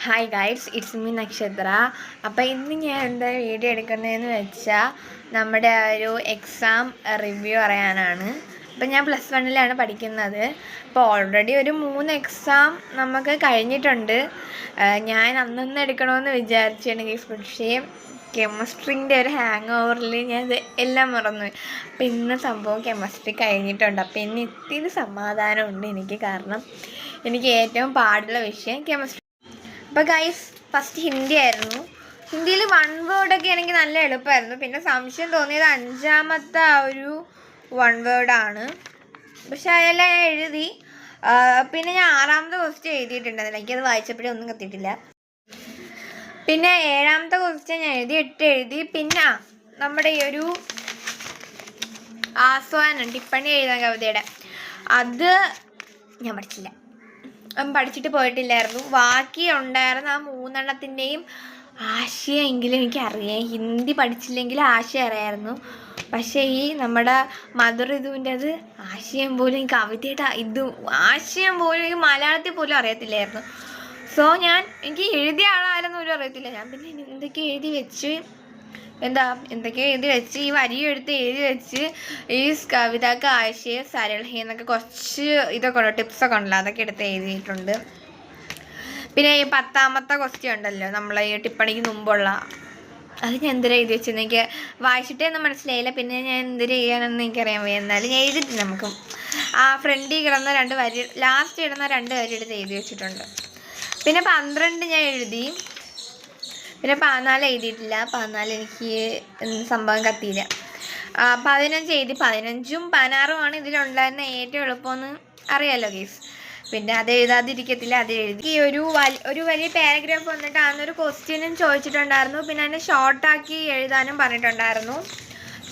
Hi guides, it's me നക്ഷത്ര. അപ്പോൾ ഇന്ന് ഞാൻ എന്താ വീഡിയോ എടുക്കുന്നതെന്ന് വെച്ചാൽ നമ്മുടെ ഒരു എക്സാം റിവ്യൂ പറയാനാണ്. അപ്പം ഞാൻ +1 പഠിക്കുന്നത്. അപ്പോൾ ഓൾറെഡി ഒരു 3 എക്സാം നമുക്ക് കഴിഞ്ഞിട്ടുണ്ട്. ഞാൻ അന്നൊന്ന് എടുക്കണമെന്ന് വിചാരിച്ചിട്ടുണ്ടെങ്കിൽ പക്ഷേ കെമിസ്ട്രീൻ്റെ ഒരു ഹാങ് ഓവറിൽ ഞാൻ എല്ലാം മറന്നുപോയി. അപ്പോൾ ഇന്ന് സംഭവം കെമിസ്ട്രി കഴിഞ്ഞിട്ടുണ്ട്. അപ്പോൾ ഇന്ന് ഇത്തിരി സമാധാനമുണ്ട് എനിക്ക്, കാരണം എനിക്ക് ഏറ്റവും പാടുള്ള വിഷയം കെമിസ്ട്രി. അപ്പോൾ ഗൈസ്, ഫസ്റ്റ് ഹിന്ദി ആയിരുന്നു. ഹിന്ദിയിൽ 1 വേർഡൊക്കെ എനിക്ക് നല്ല എളുപ്പമായിരുന്നു. പിന്നെ സംശയം തോന്നിയത് 5ാമത്തെ ആ ഒരു 1 വേർഡാണ്. പക്ഷെ അതെല്ലാം ഞാൻ എഴുതി. പിന്നെ ഞാൻ 6ാമത്തെ ക്വസ്റ്റ്യൻ എഴുതിയിട്ടുണ്ടായിരുന്നില്ല, എനിക്കത് വായിച്ചപ്പോഴേ ഒന്നും കത്തിയിട്ടില്ല. പിന്നെ 7ാമത്തെ ക്വസ്റ്റ്യൻ ഞാൻ എഴുതി. പിന്നെ നമ്മുടെ ഈ ഒരു ആസ്വാനം ടിപ്പണി എഴുതാൻ കവിതയുടെ അത് ഞാൻ പഠിച്ചിട്ട് പോയിട്ടില്ലായിരുന്നു. ബാക്കി ഉണ്ടായിരുന്ന ആ 3എണ്ണത്തിൻ്റെയും ആശയമെങ്കിലും എനിക്കറിയാം. ഹിന്ദി പഠിച്ചില്ലെങ്കിൽ ആശയം അറിയാമായിരുന്നു. പക്ഷേ ഈ നമ്മുടെ മധുറിതുവിൻ്റെ അത് ആശയം പോലും, ഈ കവിതയുടെ ആശയം പോലും എനിക്ക് മലയാളത്തിൽ പോലും അറിയത്തില്ലായിരുന്നു. സോ എനിക്ക് എഴുതിയ ആളായിരുന്നു പോലും അറിയത്തില്ല. ഞാൻ പിന്നെ എന്തൊക്കെ എഴുതി വെച്ച് ഈ വരിയും എടുത്ത് എഴുതി വെച്ച് ഈ കവിതക്ക് ആശയം സരളഹി എന്നൊക്കെ കുറച്ച് ഇതൊക്കെ ഉണ്ടോ, ടിപ്സൊക്കെ ഉണ്ടല്ലോ, അതൊക്കെ എടുത്ത് എഴുതിയിട്ടുണ്ട്. പിന്നെ ഈ 10ാമത്തെ ക്വസ്റ്റ്യൻ ഉണ്ടല്ലോ, നമ്മളെ ഈ ടിപ്പണിക്ക് മുമ്പുള്ള, അത് ഞാൻ എന്തിനാ എഴുതി വെച്ചെന്ന് എനിക്ക് വായിച്ചിട്ടേ ഒന്നും മനസ്സിലായില്ല. പിന്നെ ഞാൻ എന്തിനു ചെയ്യാനെന്ന് എനിക്കറിയാൻ വയ്യ. എന്നാലും ഞാൻ എഴുതിയിട്ടില്ല. നമുക്ക് ആ ഫ്രണ്ടിൽ കിടന്ന 2 വരി, ലാസ്റ്റ് ഇടുന്ന 2 വരി എടുത്ത് എഴുതി വെച്ചിട്ടുണ്ട്. പിന്നെ 12 ഞാൻ എഴുതി. പിന്നെ 14 എഴുതിയിട്ടില്ല. 14 എനിക്ക് സംഭവം കത്തിയില്ല. 15 എഴുതി. 15ഉം 16ഉമാണ് ഇതിലുണ്ടായിരുന്ന ഏറ്റവും എളുപ്പമെന്ന് അറിയാമല്ലോ ഗീസ്. പിന്നെ അത് എഴുതാതിരിക്കത്തില്ല, അത് എഴുതി. ഈ ഒരു വലിയ പാരഗ്രാഫ് വന്നിട്ട് അന്നൊരു ക്വസ്റ്റ്യനും ചോദിച്ചിട്ടുണ്ടായിരുന്നു. പിന്നെ അതിനെ ഷോർട്ടാക്കി എഴുതാനും പറഞ്ഞിട്ടുണ്ടായിരുന്നു.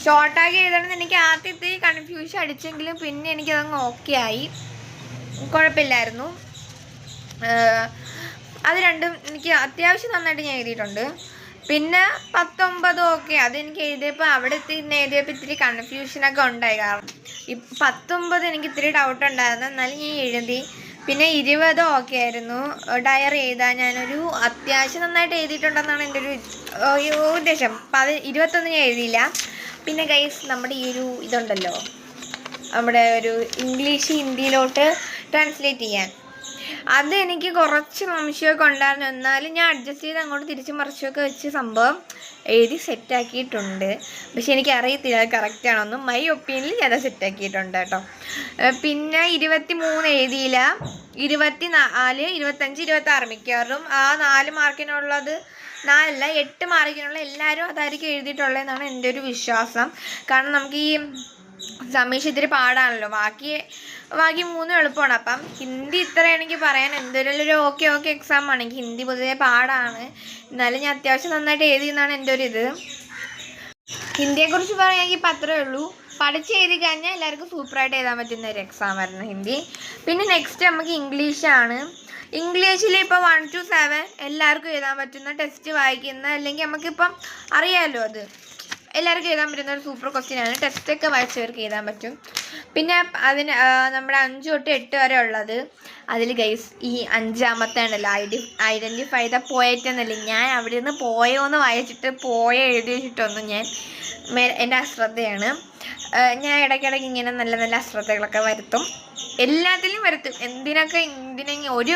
ഷോർട്ടാക്കി എഴുതണമെന്ന് എനിക്ക് ആദ്യത്തെ കൺഫ്യൂഷൻ അടിച്ചെങ്കിലും പിന്നെ എനിക്കതങ്ങ് ഓക്കെ ആയി, കുഴപ്പമില്ലായിരുന്നു. അത് രണ്ടും എനിക്ക് അത്യാവശ്യം നന്നായിട്ട് ഞാൻ എഴുതിയിട്ടുണ്ട്. പിന്നെ 19 ഓക്കെ, അതെനിക്ക് എഴുതിയപ്പോൾ അവിടെ എഴുതിയപ്പോൾ ഇത്തിരി കൺഫ്യൂഷനൊക്കെ ഉണ്ടായി. കാരണം 19 എനിക്ക് ഇത്തിരി ഡൗട്ട് ഉണ്ടായിരുന്നു, എന്നാലും ഞാൻ എഴുതി. പിന്നെ 20 ഓക്കെ ആയിരുന്നു. ഡയറി എഴുതാൻ ഞാനൊരു അത്യാവശ്യം നന്നായിട്ട് എഴുതിയിട്ടുണ്ടെന്നാണ് എൻ്റെ ഒരു ഉദ്ദേശം. 21 ഞാൻ എഴുതിയില്ല. പിന്നെ ഗൈസ്, നമ്മുടെ ഈ ഒരു ഇതുണ്ടല്ലോ, നമ്മുടെ ഒരു ഇംഗ്ലീഷ് ഹിന്ദിയിലോട്ട് ട്രാൻസ്ലേറ്റ് ചെയ്യാൻ, അത് എനിക്ക് കുറച്ച് സംശയമൊക്കെ ഉണ്ടായിരുന്നു. എന്നാലും ഞാൻ അഡ്ജസ്റ്റ് ചെയ്ത് അങ്ങോട്ട് തിരിച്ചും മറിച്ചൊക്കെ വെച്ച് സംഭവം എഴുതി സെറ്റാക്കിയിട്ടുണ്ട്. പക്ഷെ എനിക്ക് അറിയത്തില്ല അത് കറക്റ്റാണോന്നും. മൈ ഒപ്പീനിയനിൽ ഞാൻ അത് സെറ്റാക്കിയിട്ടുണ്ട് കേട്ടോ. പിന്നെ 23 എഴുതിയില്ല. 24, 25, 26 മിക്കവാറും ആ 4 മാർക്കിനുള്ളത്, 4 അല്ല 8 മാർക്കിനുള്ള എല്ലാവരും അതായിരിക്കും എഴുതിയിട്ടുള്ളതെന്നാണ് എൻ്റെ ഒരു വിശ്വാസം. കാരണം നമുക്ക് ഈ സമീക്ഷ ഇത്തിരി പാടാണല്ലോ. ബാക്കി 3 എളുപ്പമാണ്. അപ്പം ഹിന്ദി ഇത്രയാണെങ്കിൽ പറയാൻ എന്തൊരു ഓക്കെ എക്സാം ആണെങ്കിൽ ഹിന്ദി പൊതുവേ പാടാണ്. എന്നാലും ഞാൻ അത്യാവശ്യം നന്നായിട്ട് എഴുതിയെന്നാണ് എൻ്റെ ഒരു ഇത്. ഹിന്ദിയെക്കുറിച്ച് പറയുകയാണെങ്കിൽ ഇപ്പം അത്രേ ഉള്ളൂ. പഠിച്ച് എഴുതി കഴിഞ്ഞാൽ എല്ലാവർക്കും സൂപ്പറായിട്ട് എഴുതാൻ പറ്റുന്ന ഒരു എക്സാം ആയിരുന്നു ഹിന്ദി. പിന്നെ നെക്സ്റ്റ് നമുക്ക് ഇംഗ്ലീഷാണ്. ഇംഗ്ലീഷിൽ ഇപ്പോൾ 1 to 7 എല്ലാവർക്കും എഴുതാൻ പറ്റുന്ന, ടെസ്റ്റ് വായിക്കുന്ന, അല്ലെങ്കിൽ നമുക്കിപ്പം അറിയാമല്ലോ അത് എല്ലാവർക്കും എഴുതാൻ പറ്റുന്ന ഒരു സൂപ്പർ ക്വസ്റ്റ്യനാണ്. ടെസ്റ്റൊക്കെ വായിച്ചവർക്ക് എഴുതാൻ പറ്റും. പിന്നെ അതിന് നമ്മുടെ 5 തൊട്ട് 8 വരെ ഉള്ളത്, അതിൽ ഗൈസ് ഈ 5ാമത്തെ ഉണ്ടല്ലോ, ഐഡൻറ്റിഫൈ ദ പോയറ്റ് എന്നല്ലേ, ഞാൻ അവിടെ നിന്ന് പോയോന്ന് വായിച്ചിട്ട് എഴുതി വെച്ചിട്ടൊന്നും ഞാൻ എൻ്റെ അശ്രദ്ധയാണ്. ഞാൻ ഇടയ്ക്കിടയ്ക്ക് ഇങ്ങനെ നല്ല നല്ല അശ്രദ്ധകളൊക്കെ വരുത്തും. എല്ലാത്തിലും വരുത്തും. എന്തിനെങ്കിലും ഒരു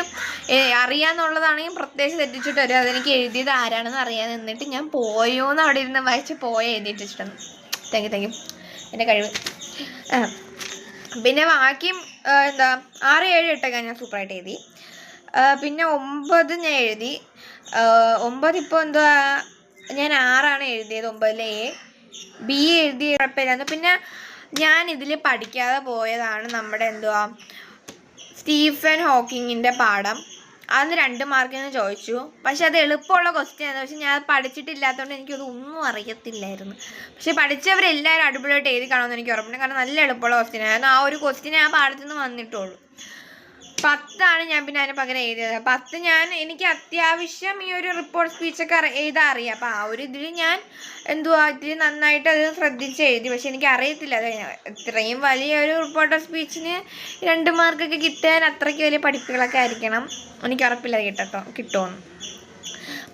അറിയാമെന്നുള്ളതാണെങ്കിൽ പ്രത്യേകിച്ച് തെറ്റിച്ചിട്ട് വരും. അതെനിക്ക് എഴുതിയത് ആരാണെന്ന് അറിയാൻ നിന്നിട്ട് ഞാൻ പോയോന്ന് അവിടെ ഇരുന്ന് വായിച്ച് എഴുതിയിട്ട് വെച്ചിട്ടുണ്ട്. താങ്ക് യു എൻ്റെ കഴിവ്. പിന്നെ ബാക്കിയും 6, 7, 8 ഞാൻ സൂപ്പറായിട്ട് എഴുതി. പിന്നെ 9 ഞാൻ എഴുതി. 9 ഇപ്പോൾ ഞാൻ 6 എഴുതിയത്. 9 ബി എഴുതി, കുഴപ്പമില്ലായിരുന്നു. പിന്നെ ഞാൻ ഇതിൽ പഠിക്കാതെ പോയതാണ് നമ്മുടെ സ്റ്റീഫൻ ഹോക്കിങ്ങിൻ്റെ പാഠം. അന്ന് 2 മാർക്കിന് ചോദിച്ചു. പക്ഷെ അത് എളുപ്പമുള്ള ക്വസ്റ്റ്യൻ ആയിരുന്നു. പക്ഷെ ഞാൻ പഠിച്ചിട്ടില്ലാത്തതുകൊണ്ട് എനിക്കതൊന്നും അറിയത്തില്ലായിരുന്നു. പക്ഷെ പഠിച്ചവരെല്ലാവരും അടിപൊളിയായിട്ട് എഴുതി കാണുമെന്ന് എനിക്ക് ഉറപ്പുണ്ട്. കാരണം നല്ല എളുപ്പമുള്ള ക്വസ്റ്റ്യൻ ആയിരുന്നു. ആ ഒരു ക്വസ്റ്റ്യൻ ആ പാഠത്തിൽ നിന്ന് വന്നിട്ടുള്ളൂ. 10 ഞാൻ പിന്നെ അതിന് പകരം എഴുതിയത്. 10 എനിക്ക് അത്യാവശ്യം ഈ ഒരു റിപ്പോർട്ട് സ്പീച്ചൊക്കെ എഴുതാൻ അറിയാം. അപ്പോൾ ആ ഒരു ഇതിൽ ഞാൻ ഇതിൽ നന്നായിട്ട് അത് ശ്രദ്ധിച്ച് എഴുതി. പക്ഷെ എനിക്ക് അറിയത്തില്ല അത് ഇത്രയും വലിയൊരു റിപ്പോർട്ടർ സ്പീച്ചിന് 2 മാർക്കൊക്കെ കിട്ടാൻ അത്രയ്ക്ക് വലിയ പഠിപ്പുകളൊക്കെ ആയിരിക്കണം. എനിക്ക് ഉറപ്പില്ല കിട്ടുമെന്ന്.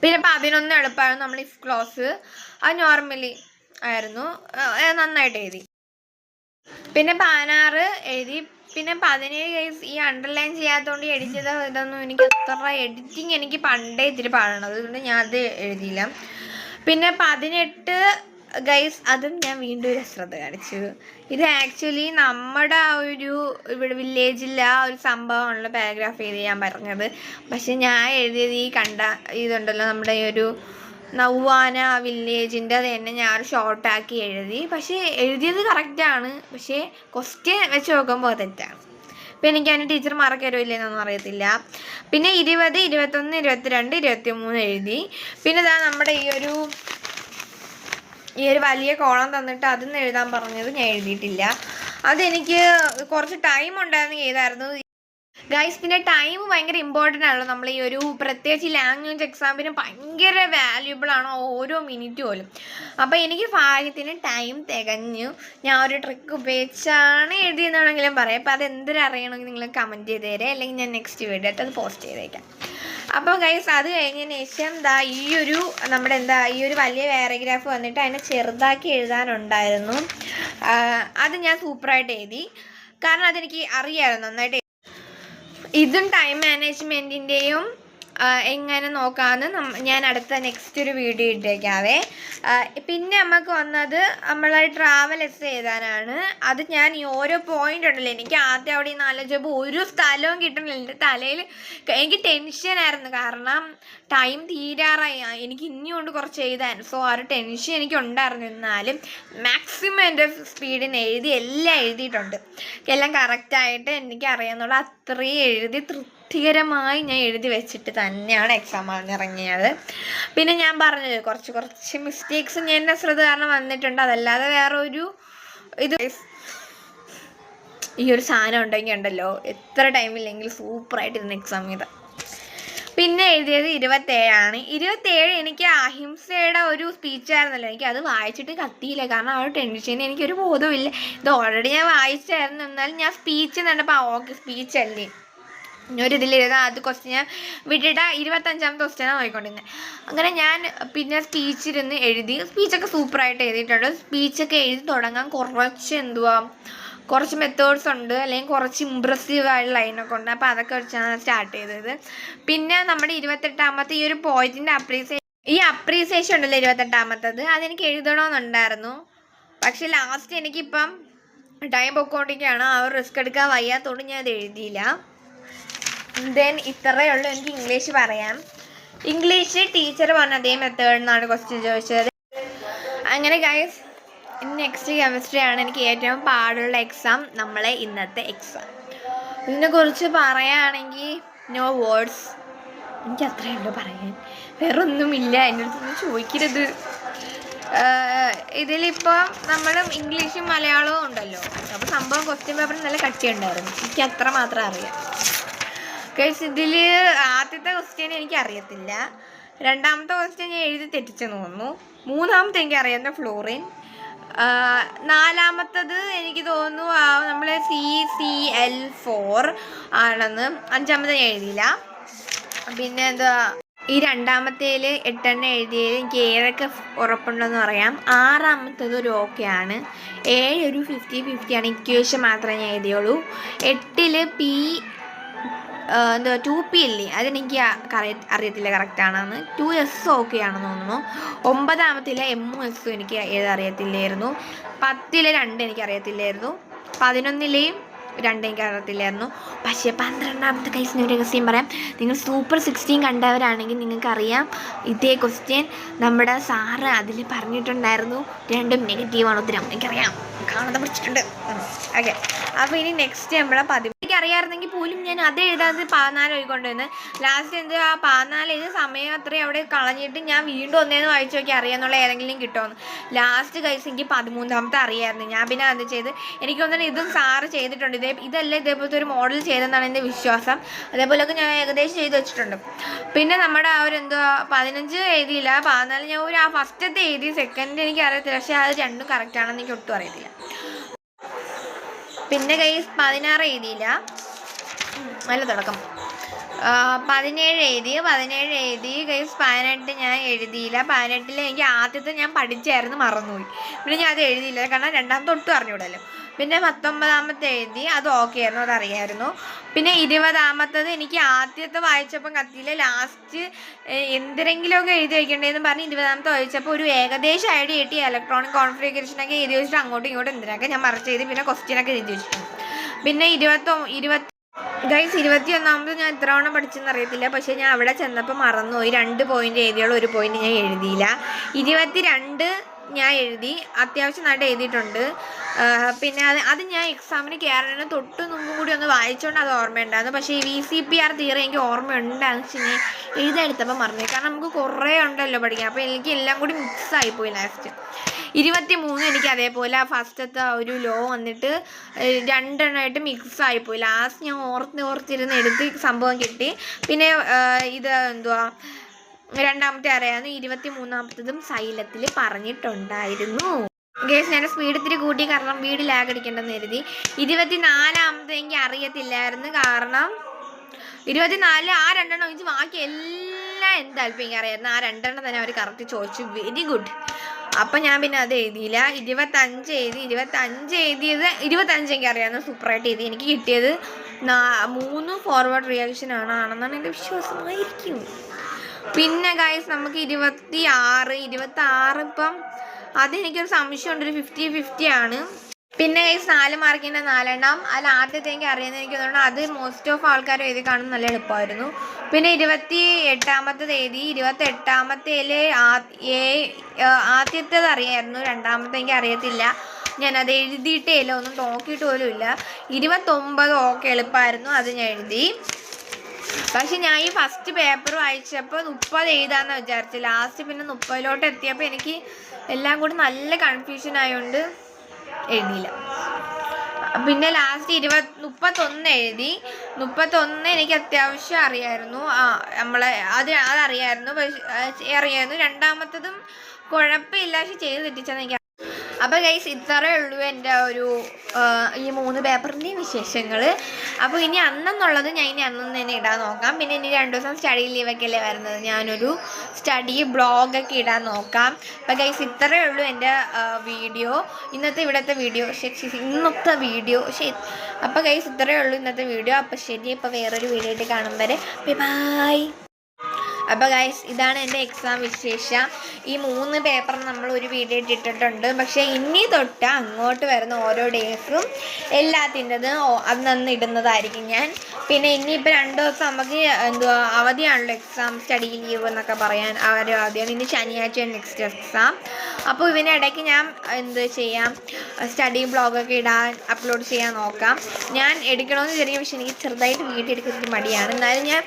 പിന്നെ 11 എളുപ്പമായിരുന്നു. നമ്മൾ ഇഫ് ക്ലോസ് അത് നോർമലി ആയിരുന്നു, നന്നായിട്ട് എഴുതി. പിന്നെ 16 എഴുതി. പിന്നെ 17 കേസ് ഈ അണ്ടർലൈൻ ചെയ്യാത്തതുകൊണ്ട് എഡിറ്റ് ചെയ്ത ഇതൊന്നും എനിക്ക് അത്ര എഡിറ്റിങ് എനിക്ക് പണ്ടേ ഇത്തിരി പാടണത്, അതുകൊണ്ട് ഞാൻ അത് എഴുതിയില്ല. പിന്നെ 18 ഗൈസ് അതും ഞാൻ വീണ്ടും ഒരു അശ്രദ്ധ കാണിച്ചു. ഇത് ആക്ച്വലി നമ്മുടെ ആ ഒരു ഇവിടെ വില്ലേജിലെ ആ ഒരു സംഭവമാണല്ലോ പാരഗ്രാഫ് എഴുതി ഞാൻ പറഞ്ഞത്. പക്ഷെ ഞാൻ എഴുതിയത് ഈ ഇതുണ്ടല്ലോ നമ്മുടെ ഈ ഒരു നൗവാന വില്ലേജിൻ്റെ തന്നെ ഞാൻ ഷോർട്ടാക്കി എഴുതി. പക്ഷേ എഴുതിയത് കറക്റ്റാണ്, പക്ഷേ ക്വസ്റ്റ്യൻ വെച്ച് നോക്കുമ്പോൾ തെറ്റാണ്. അപ്പോൾ എനിക്ക് അതിന് ടീച്ചർ മാർക്ക് തരുമില്ലെന്നൊന്നും അറിയത്തില്ല. പിന്നെ 20, 21, 22, 23 എഴുതി. പിന്നെ ഇതാ നമ്മുടെ ഈ ഒരു വലിയ കോളം തന്നിട്ട് അതിന്ന് എഴുതാൻ പറഞ്ഞത് ഞാൻ എഴുതിയിട്ടില്ല. അതെനിക്ക് കുറച്ച് ടൈം ഉണ്ടായിരുന്നെങ്കിൽ എഴുതായിരുന്നു ഗൈസ്. പിന്നെ ടൈം ഭയങ്കര ഇമ്പോർട്ടൻ്റ് ആണല്ലോ. നമ്മൾ ഈ ഒരു പ്രത്യേകിച്ച് ലാംഗ്വേജ് എക്സാമിന് ഭയങ്കര വാല്യുബിൾ ആണ് ഓരോ മിനിറ്റ് പോലും. അപ്പോൾ എനിക്ക് ഭാഗ്യത്തിന് ടൈം തികഞ്ഞു. ഞാൻ ഒരു ട്രിക്ക് ഉപയോഗിച്ചാണ് എഴുതിയെന്നാണെങ്കിലും പറയാം. അപ്പോൾ അത് എന്തൊരറിയണമെങ്കിൽ നിങ്ങൾ കമൻറ്റ് ചെയ്ത് തരാം, അല്ലെങ്കിൽ ഞാൻ നെക്സ്റ്റ് വീഡിയോ ആയിട്ട് അത് പോസ്റ്റ് ചെയ്തേക്കാം. അപ്പോൾ ഗൈസ് അത് കഴിഞ്ഞതിന് ശേഷം ഈ ഒരു വലിയ പാരഗ്രാഫ് വന്നിട്ട് അതിനെ ചെറുതാക്കി എഴുതാനുണ്ടായിരുന്നു. അത് ഞാൻ സൂപ്പറായിട്ട് എഴുതി, കാരണം അതെനിക്ക് അറിയാമായിരുന്നു നന്നായിട്ട്. ഇതും ടൈം മാനേജ്മെൻറ്റിൻ്റെയും എങ്ങനെ നോക്കാമെന്ന് ഞാൻ അടുത്ത നെക്സ്റ്റ് ഒരു വീഡിയോ ഇട്ടേക്കാവേ. പിന്നെ നമുക്ക് വന്നത് നമ്മൾ ട്രാവൽ എസ് എഴുതാനാണ്. അത് ഞാൻ ഈ ഓരോ പോയിന്റ് ഉണ്ടല്ലോ, എനിക്ക് ആദ്യം അവിടെ നിന്ന് ആലോചിച്ചപ്പോൾ ഒരു സ്ഥലവും കിട്ടണില്ല. എൻ്റെ തലയിൽ എനിക്ക് ടെൻഷനായിരുന്നു, കാരണം ടൈം തീരാറായി, എനിക്ക് ഇനിയുണ്ട് കുറച്ച് എഴുതാൻ. സോ ആ ഒരു ടെൻഷൻ എനിക്ക് ഉണ്ടായിരുന്നു. എന്നാലും മാക്സിമം എൻ്റെ സ്പീഡിന് എല്ലാം എഴുതിയിട്ടുണ്ട്. എല്ലാം കറക്റ്റായിട്ട് എനിക്ക് അറിയാമെന്നുള്ള അത്രയും എഴുതി തൃപ്തികരമായി ഞാൻ എഴുതി വെച്ചിട്ട് തന്നെയാണ് എക്സാം ഇറങ്ങിയത്. പിന്നെ ഞാൻ പറഞ്ഞത് കുറച്ച് മിസ്റ്റേക്സ് ഞാൻ എൻ്റെ ശ്രദ്ധ കാരണം വന്നിട്ടുണ്ട്, അതല്ലാതെ വേറെ ഒരു ഈ ഒരു സാധനം ഉണ്ടെങ്കിൽ ഉണ്ടല്ലോ എത്ര ടൈമില്ലെങ്കിൽ സൂപ്പറായിട്ട് ഇരുന്ന് എക്സാം ചെയ്താൽ. പിന്നെ എഴുതിയത് 27 എനിക്ക് അഹിംസയുടെ ഒരു സ്പീച്ചായിരുന്നല്ലോ, എനിക്ക് അത് വായിച്ചിട്ട് കത്തിയില്ല, കാരണം ആ ഒരു ടെൻഷന് എനിക്കൊരു ബോധമില്ല. ഇത് ഓൾറെഡി ഞാൻ വായിച്ചായിരുന്നു, എന്നാലും ഞാൻ സ്പീച്ച് കണ്ടപ്പോൾ ഓക്കെ സ്പീച്ചല്ലേ ഒരിതിൽ എഴുതാം. അത് ക്വസ്റ്റ്യൻ ഞാൻ വിട്ടിട്ട് 25ാമത്തെ ക്വസ്റ്റ്യനാണ് നോക്കിക്കൊണ്ടിരുന്നത്. അങ്ങനെ ഞാൻ പിന്നെ സ്പീച്ചിരുന്ന് എഴുതി. സ്പീച്ചൊക്കെ സൂപ്പറായിട്ട് എഴുതിയിട്ടുണ്ട്. സ്പീച്ചൊക്കെ എഴുതി തുടങ്ങാൻ കുറച്ച് മെത്തേഡ്സ് ഉണ്ട്, അല്ലെങ്കിൽ കുറച്ച് ഇമ്പ്രസീവ് ആയിട്ടുള്ള ലൈനൊക്കെ ഉണ്ട്. അപ്പോൾ അതൊക്കെ വെച്ചാണ് സ്റ്റാർട്ട് ചെയ്തത്. പിന്നെ നമ്മുടെ 28ാമത്തെ ഈ ഒരു പോയിന്റിൻ്റെ അപ്രീസിയേഷൻ ഉണ്ടല്ലോ 28ാമത്തത്, അതെനിക്ക് എഴുതണമെന്നുണ്ടായിരുന്നു. പക്ഷെ ലാസ്റ്റ് എനിക്കിപ്പം ടൈം പൊക്കോണ്ടിരിക്കുകയാണ്, ആ ഒരു റിസ്ക് എടുക്കാൻ വയ്യാത്തതുകൊണ്ട് ഞാൻ അത് എഴുതിയില്ല. ദെൻ ഇത്രയേ ഉള്ളൂ. എനിക്ക് ഇംഗ്ലീഷ് പറയാം. ഇംഗ്ലീഷ് ടീച്ചർ പറഞ്ഞ അതേ മെത്തേഡിനാണ് ക്വസ്റ്റ്യൻ ചോദിച്ചത്. അങ്ങനെ ഗൈസ് നെക്സ്റ്റ് കെമിസ്ട്രിയാണ് എനിക്ക് ഏറ്റവും പാടുള്ള എക്സാം, നമ്മളെ ഇന്നത്തെ എക്സാം. ഇതിനെക്കുറിച്ച് പറയുകയാണെങ്കിൽ നോ വേർഡ്സ്, എനിക്ക് അത്രയുള്ളൂ പറയാൻ, വേറൊന്നുമില്ല. എൻ്റെ അടുത്തൊന്നും ചോദിക്കരുത്. ഇതിലിപ്പോൾ നമ്മൾ ഇംഗ്ലീഷും മലയാളവും ഉണ്ടല്ലോ, അപ്പോൾ സംഭവം ക്വസ്റ്റ്യൻ പേപ്പറിന് നല്ല കട്ടിയുണ്ടായിരുന്നു. എനിക്ക് അത്ര മാത്രം അറിയാം. ഇതിൽ ആദ്യത്തെ ക്വസ്റ്റ്യൻ എനിക്ക് അറിയത്തില്ല, 2ാമത്തെ ക്വസ്റ്റ്യൻ ഞാൻ എഴുതി തെറ്റിച്ചെന്ന് തോന്നുന്നു, 3ാമത്തെ എനിക്ക് അറിയാവുന്ന ഫ്ലോറിൻ, 4ാമത്തത് എനിക്ക് തോന്നുന്നു നമ്മൾ CCl4 ആണെന്ന്, 5ാമത്തെ ഞാൻ എഴുതിയില്ല. പിന്നെ ഈ 2ാമത്തേൽ 8 എഴുതിയത് എനിക്ക് ഏതൊക്കെ ഉറപ്പുണ്ടെന്ന് പറയാം. 6ാമത്തത് ഒരു ഓക്കെയാണ്. 7 ഒരു 50-50 ആണ്, ഇക്വേഷൻ മാത്രമേ ഞാൻ എഴുതിയുള്ളൂ. 8 2P ഇല്ലേ, അതെനിക്ക് അറിയത്തില്ല കറക്റ്റാണെന്ന്. 2S ഓക്കെ ആണെന്ന് തോന്നുന്നു. 9ാമത്തിൽ Mഉം Sഉം എനിക്ക് അറിയത്തില്ലായിരുന്നു. 10 2 എനിക്കറിയത്തില്ലായിരുന്നു. 11 2 എനിക്കറിയത്തില്ലായിരുന്നു. പക്ഷേ 12ാമത്തെ കേസിന് ഒരു രഹസ്യം പറയാം. നിങ്ങൾ സൂപ്പർ 16 കണ്ടവരാണെങ്കിൽ നിങ്ങൾക്കറിയാം ഇതേ ക്വസ്റ്റ്യൻ നമ്മുടെ സാറ് അതിൽ പറഞ്ഞിട്ടുണ്ടായിരുന്നു. 2ഉം നെഗറ്റീവാണ് ഉത്തരം, എനിക്കറിയാം, കാണാതെ പഠിച്ചിട്ടുണ്ട്. ഓക്കെ, അപ്പോൾ ഇനി നെക്സ്റ്റ് നമ്മളെ 13 അറിയാമായിരുന്നെങ്കിൽ പോലും ഞാൻ അത് എഴുതാതെ 14 എഴുതിക്കൊണ്ടുവന്ന് ലാസ്റ്റ് 14 എഴുതി സമയം അത്രയും അവിടെ കളഞ്ഞിട്ട് ഞാൻ വീണ്ടും ഒന്നേന്ന് വായിച്ചു നോക്കി അറിയാമെന്നുള്ള ഏതെങ്കിലും കിട്ടുമെന്ന്. ലാസ്റ്റ് കേസ് എനിക്ക് 13ാമത്തെ അറിയാമായിരുന്നു. ഞാൻ പിന്നെ അത് ചെയ്ത് എനിക്ക് തോന്നുന്നു ഇതും സാറ് ചെയ്തിട്ടുണ്ട്, ഇതേ ഇതല്ലേ ഇതേപോലത്തെ ഒരു മോഡൽ ചെയ്തെന്നാണ് എൻ്റെ വിശ്വാസം. അതേപോലെയൊക്കെ ഞാൻ ഏകദേശം ചെയ്ത് വെച്ചിട്ടുണ്ട്. പിന്നെ നമ്മുടെ ആ ഒരു എന്തുവാ 15 എഴുതിയില്ല, 14 ഞാൻ ഒരു ആ ഫസ്റ്റത്തെ എഴുതി, സെക്കൻഡ് എനിക്ക് അറിയത്തില്ല, പക്ഷെ അത് രണ്ടും കറക്റ്റാണെന്ന് എനിക്ക് ഒട്ടും അറിയത്തില്ല. പിന്നെ ഗൈസ് 16 എഴുതിയില്ല, നല്ല തുടക്കം. 17 എഴുതി ഗൈസ്. 18 ഞാൻ എഴുതിയില്ല. 18 എനിക്ക് ആദ്യത്തെ ഞാൻ പഠിച്ചായിരുന്നു, മറന്നുപോയി. പിന്നെ ഞാൻ അത് എഴുതിയില്ല, കാരണം രണ്ടാമത്തെ ഒട്ടും അറിഞ്ഞൂടല്ലോ. പിന്നെ 19 എഴുതി, അത് ഓക്കെ ആയിരുന്നു, അതറിയായിരുന്നു. പിന്നെ 20 എനിക്ക് ആദ്യത്തെ വായിച്ചപ്പം കത്തിയില്ല, ലാസ്റ്റ് എന്തെങ്കിലുമൊക്കെ എഴുതി വയ്ക്കേണ്ടതെന്ന് പറഞ്ഞ് 20 വായിച്ചപ്പോൾ ഒരു ഏകദേശം ഐഡിയ കിട്ടി. ഇലക്ട്രോണിക് കോൺഫിഗറേഷനൊക്കെ എഴുതി വെച്ചിട്ട് അങ്ങോട്ടും ഇങ്ങോട്ടും എന്തിനൊക്കെ ഞാൻ മറിച്ച് ചെയ്ത്, പിന്നെ ക്വസ്റ്റ്യനൊക്കെ എഴുതി വെച്ചിട്ടുണ്ട്. പിന്നെ 21 ഞാൻ എത്ര തവണ പഠിച്ചെന്ന് അറിയത്തില്ല, പക്ഷേ ഞാൻ അവിടെ ചെന്നപ്പോൾ മറന്നുപോയി. 2 പോയിന്റ് എഴുതിയുള്ളൂ, 1 പോയിന്റ് ഞാൻ എഴുതിയില്ല. 22 ഞാൻ എഴുതി, അത്യാവശ്യം നന്നായിട്ട് എഴുതിയിട്ടുണ്ട്. പിന്നെ അത് ഞാൻ എക്സാമിന് കയറുന്നതിന് തൊട്ട് മുമ്പും കൂടി ഒന്ന് വായിച്ചുകൊണ്ട് അത് ഓർമ്മയുണ്ടായിരുന്നു. പക്ഷേ ഈ VCPR തിയറി എനിക്ക് ഓർമ്മയുണ്ടായിരുന്നു, പക്ഷേ ഞാൻ എഴുതാനെടുത്തപ്പോൾ മറന്നു, കാരണം നമുക്ക് കുറേ ഉണ്ടല്ലോ പഠിക്കാൻ. അപ്പോൾ എനിക്ക് എല്ലാം കൂടി മിക്സായിപ്പോയി ലാസ്റ്റ്. 23 എനിക്ക് അതേപോലെ ഫസ്റ്റത്തെ ഒരു ലോ വന്നിട്ട് 2 എണ്ണമായിട്ട് മിക്സ് ആയിപ്പോയി. ലാസ്റ്റ് ഞാൻ ഓർത്തിരുന്ന് എടുത്ത് സംഭവം കിട്ടി. പിന്നെ ഇത് എന്തുവാ രണ്ടാമത്തെ അറിയാമെന്ന്. 23 സൈലത്തിൽ പറഞ്ഞിട്ടുണ്ടായിരുന്നു. ഗേസ് ഞാൻ സ്പീഡ് ഇത്തിരി കൂട്ടി, കാരണം വീട് ലാഗ് അടിക്കേണ്ടെന്ന് കരുതി. 24 എനിക്ക് അറിയത്തില്ലായിരുന്നു, കാരണം 24 ആ 2 എണ്ണം ഒഴിച്ച് ബാക്കി എല്ലാം എന്തായാലും എനിക്ക് അറിയായിരുന്നു. ആ 2 എണ്ണം തന്നെ അവർ കറക്റ്റ് ചോദിച്ചു. Very good. അപ്പം ഞാൻ പിന്നെ അത് എഴുതിയില്ല. 25 എഴുതി. 25 എഴുതിയത് 25 എനിക്ക് അറിയാവുന്ന സൂപ്പറായിട്ട് എഴുതി. എനിക്ക് കിട്ടിയത് 3 ഫോർവേഡ് റിയാക്ഷൻ ആണെന്നാണ് എൻ്റെ വിശ്വാസമായിരിക്കും. പിന്നെ ഗൈസ് നമുക്ക് 26 ഇപ്പം അതെനിക്കൊരു സംശയമുണ്ട്, ഒരു 50-50 ആണ്. പിന്നെ ഗൈസ് 4 മാർക്കിൻ്റെ 4 എണ്ണം, അതിൽ ആദ്യത്തെ എനിക്ക് അറിയുന്നത് എനിക്ക് തോന്നുന്നു അത് മോസ്റ്റ് ഓഫ് ആൾക്കാരും എഴുതി കാണും, നല്ല എളുപ്പമായിരുന്നു. പിന്നെ 28 എഴുതി. 28 ആദ്യത്തേത് അറിയായിരുന്നു, രണ്ടാമത്തെ എനിക്ക് അറിയത്തില്ല, ഞാനത് എഴുതിയിട്ടേ ഇല്ല, ഒന്നും നോക്കിയിട്ട് പോലും ഇല്ല. 29 ഓക്കെ എളുപ്പമായിരുന്നു, അത് ഞാൻ എഴുതി. പക്ഷെ ഞാൻ ഈ ഫസ്റ്റ് പേപ്പർ വായിച്ചപ്പോൾ 30 എഴുതാമെന്ന് വിചാരിച്ചു. ലാസ്റ്റ് പിന്നെ 30 എത്തിയപ്പോൾ എനിക്ക് എല്ലാം കൂടി നല്ല കൺഫ്യൂഷൻ ആയതുകൊണ്ട് എഴുതിയില്ല. പിന്നെ ലാസ്റ്റ് 31 എഴുതി. 31 എനിക്ക് അത്യാവശ്യം അറിയായിരുന്നു, അതറിയായിരുന്നു, പക്ഷേ അറിയായിരുന്നു. രണ്ടാമത്തതും കുഴപ്പമില്ല, പക്ഷെ ചെയ്ത് തെറ്റിച്ചെന്ന് എനിക്ക്. അപ്പോൾ ഗൈസ് ഇത്രയേ ഉള്ളൂ എൻ്റെ ഒരു ഈ 3 പേപ്പറിൻ്റെയും വിശേഷങ്ങൾ. അപ്പോൾ ഇനി അന്നെന്നുള്ളത് ഞാൻ ഇനി അന്നു തന്നെ ഇടാൻ നോക്കാം. പിന്നെ ഇനി 2 ദിവസം സ്റ്റഡി ലീവൊക്കെ അല്ലേ വരുന്നത്, ഞാനൊരു സ്റ്റഡി ബ്ലോഗൊക്കെ ഇടാൻ നോക്കാം. അപ്പോൾ ഗൈസ് ഇത്രയേ ഉള്ളൂ എൻ്റെ വീഡിയോ, ഇന്നത്തെ വീഡിയോ. അപ്പോൾ ഗൈസ് ഇത്രയേ ഉള്ളൂ ഇന്നത്തെ വീഡിയോ. അപ്പോൾ ശരി, ഇപ്പോൾ വേറൊരു വീഡിയോ ആയിട്ട് കാണും വരെ ബൈ. അപ്പോൾ ഗൈസ് ഇതാണ് എൻ്റെ എക്സാം വിശേഷം. ഈ 3 പേപ്പർ നമ്മൾ ഒരു വീഡിയോ ഇട്ടിട്ടുണ്ട്. പക്ഷേ ഇനി തൊട്ട് അങ്ങോട്ട് വരുന്ന ഓരോ ഡേയ്സും എല്ലാത്തിൻ്റെതും അന്നന്ന് ഇടുന്നതായിരിക്കും ഞാൻ. പിന്നെ ഇനിയിപ്പോൾ 2 ദിവസം നമുക്ക് അവധിയാണല്ലോ, എക്സാം സ്റ്റഡി ലീവ് എന്നൊക്കെ പറയാൻ അവധിയാണ്. ഇനി ശനിയാഴ്ചയാണ് നെക്സ്റ്റ് എക്സാം. അപ്പോൾ ഇതിനിടയ്ക്ക് ഞാൻ സ്റ്റഡി ബ്ലോഗൊക്കെ അപ്ലോഡ് ചെയ്യാൻ നോക്കാം. ഞാൻ എടുക്കണമെന്ന് വിചാരിക്കും, പക്ഷേ എനിക്ക് ചെറുതായിട്ട് വീട്ടിൽ എടുക്കുന്നൊരു മടിയാണ്. എന്നാലും ഞാൻ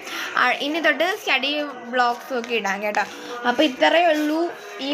ഇനി തൊട്ട് സ്റ്റഡി ബ്ലോഗ്സും ഒക്കെ ഇടാം കേട്ടോ. അപ്പോൾ ഇത്രയേ ഉള്ളൂ ഈ